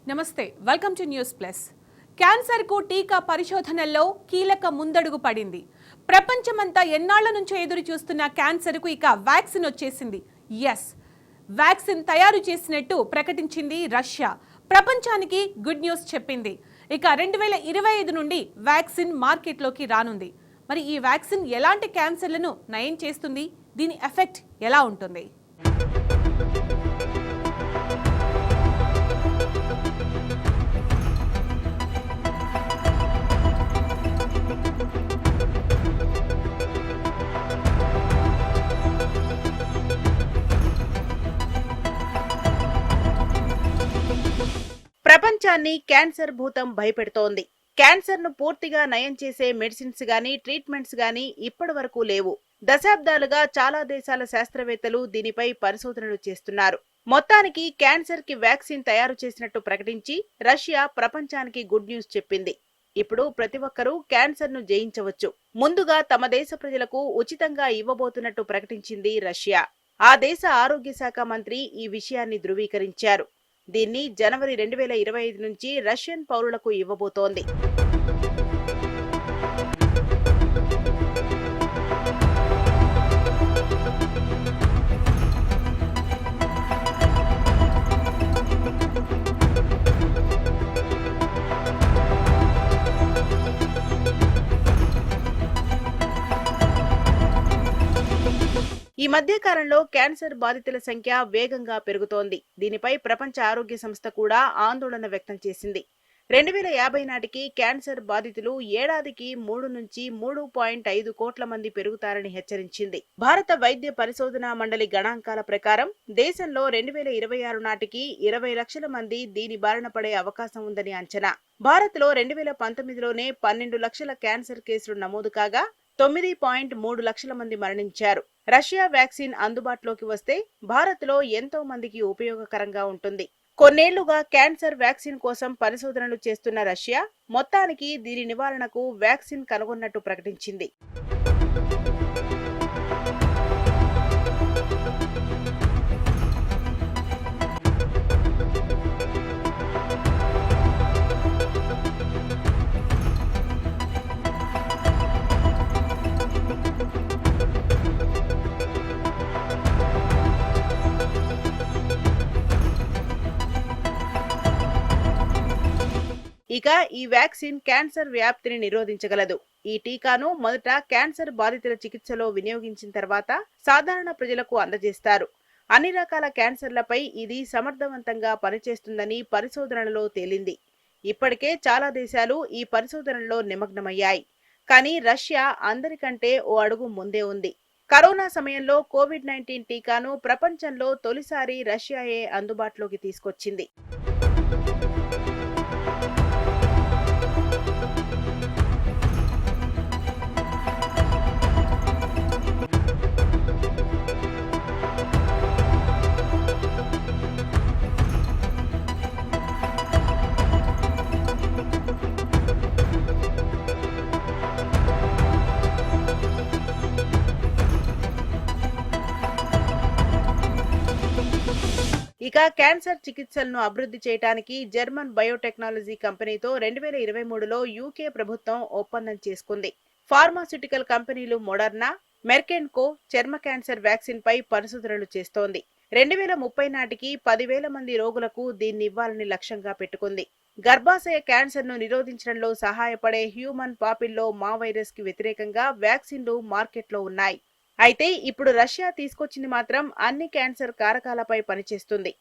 నమస్తే, welcome to news plus. క్యాన్సర్కు టీకా పరిశోధనల్లో కీలక ముందడుగు పడింది. ప్రపంచమంతా ఎన్నాళ్ల నుంచో ఎదురు చూస్తున్న క్యాన్సర్కు ఇక వ్యాక్సిన్ వచ్చేసింది. ఎస్, వ్యాక్సిన్ తయారు చేసినట్టు ప్రకటించింది రష్యా. ప్రపంచానికి గుడ్ న్యూస్ చెప్పింది. ఇక 2025 నుండి వ్యాక్సిన్ మార్కెట్లోకి రానుంది. మరి ఈ వ్యాక్సిన్ ఎలాంటి క్యాన్సర్లను నయం చేస్తుంది? దీని ఎఫెక్ట్ ఎలా ఉంటుంది? ప్రపంచాన్ని క్యాన్సర్ భూతం భయపెడుతోంది. క్యాన్సర్ ను పూర్తిగా నయం చేసే మెడిసిన్స్ గానీ ట్రీట్మెంట్స్ గానీ ఇప్పటి వరకు లేవు. దశాబ్దాలుగా చాలా దేశాల శాస్త్రవేత్తలు దీనిపై పరిశోధనలు చేస్తున్నారు. మొత్తానికి క్యాన్సర్ కి వ్యాక్సిన్ తయారు చేసినట్టు ప్రకటించి రష్యా ప్రపంచానికి గుడ్ న్యూస్ చెప్పింది. ఇప్పుడు ప్రతి ఒక్కరూ క్యాన్సర్ ను జయించవచ్చు. ముందుగా తమ దేశ ప్రజలకు ఉచితంగా ఇవ్వబోతున్నట్టు ప్రకటించింది రష్యా. ఆ దేశ ఆరోగ్య శాఖ మంత్రి ఈ విషయాన్ని ధృవీకరించారు. దీన్ని జనవరి 2025 నుంచి రష్యన్ పౌరులకు ఇవ్వబోతోంది. ఈ మధ్య కాలంలో క్యాన్సర్ బాధితుల సంఖ్య వేగంగా పెరుగుతోంది. దీనిపై ప్రపంచ ఆరోగ్య సంస్థ కూడా ఆందోళన వ్యక్తం చేసింది. 2050 నాటికి క్యాన్సర్ బాధితులు ఏడాదికి 3 నుంచి 3.5 కోట్ల మంది పెరుగుతారని హెచ్చరించింది. భారత వైద్య పరిశోధనా మండలి గణాంకాల ప్రకారం దేశంలో 2026 నాటికి 20 లక్షల మంది దీని బారిన పడే అవకాశం ఉందని అంచనా. భారత్లో 2019లోనే 12 లక్షల క్యాన్సర్ కేసులు నమోదు కాగా 9.3 లక్షల మంది మరణించారు. రష్యా వ్యాక్సిన్ అందుబాటులోకి వస్తే భారత్లో ఎంతో మందికి ఉపయోగకరంగా ఉంటుంది. కొన్నేళ్లుగా క్యాన్సర్ వ్యాక్సిన్ కోసం పరిశోధనలు చేస్తున్న రష్యా మొత్తానికి దీని నివారణకు వ్యాక్సిన్ కనుగొన్నట్టు ప్రకటించింది. ఇక ఈ వ్యాక్సిన్ క్యాన్సర్ వ్యాప్తిని నిరోధించగలదు. ఈ టీకాను మొదట క్యాన్సర్ బాధితుల చికిత్సలో వినియోగించిన తర్వాత సాధారణ ప్రజలకు అందజేస్తారు. అన్ని రకాల క్యాన్సర్లపై ఇది సమర్థవంతంగా పనిచేస్తుందని పరిశోధనలలో తేలింది. ఇప్పటికే చాలా దేశాలు ఈ పరిశోధనలో నిమగ్నమయ్యాయి. కానీ రష్యా అందరికంటే ఓ అడుగు ముందే ఉంది. కరోనా సమయంలో కోవిడ్-19 టీకాను ప్రపంచంలో తొలిసారి రష్యాయే అందుబాటులోకి తీసుకొచ్చింది. ఇక క్యాన్సర్ చికిత్సలను అభివృద్ధి చేయడానికి జర్మన్ బయోటెక్నాలజీ కంపెనీతో 2023లో యూకే ప్రభుత్వం ఒప్పందం చేసుకుంది. ఫార్మాస్యూటికల్ కంపెనీలు మోడర్నా, మెర్క్ అండ్ కో చర్మ క్యాన్సర్ వ్యాక్సిన్ పై పరిశోధనలు చేస్తోంది. 2030 నాటికి 10,000 మంది రోగులకు దీన్ని ఇవ్వాలని లక్ష్యంగా పెట్టుకుంది. గర్భాశయ క్యాన్సర్ ను నిరోధించడంలో సహాయపడే హ్యూమన్ పాపిల్లోమా వైరస్ కి వ్యతిరేకంగా వ్యాక్సిన్లు మార్కెట్లో ఉన్నాయి. అయితే ఇప్పుడు రష్యా తీసుకొచ్చింది మాత్రం అన్ని క్యాన్సర్ కారకాలపై పనిచేస్తుంది.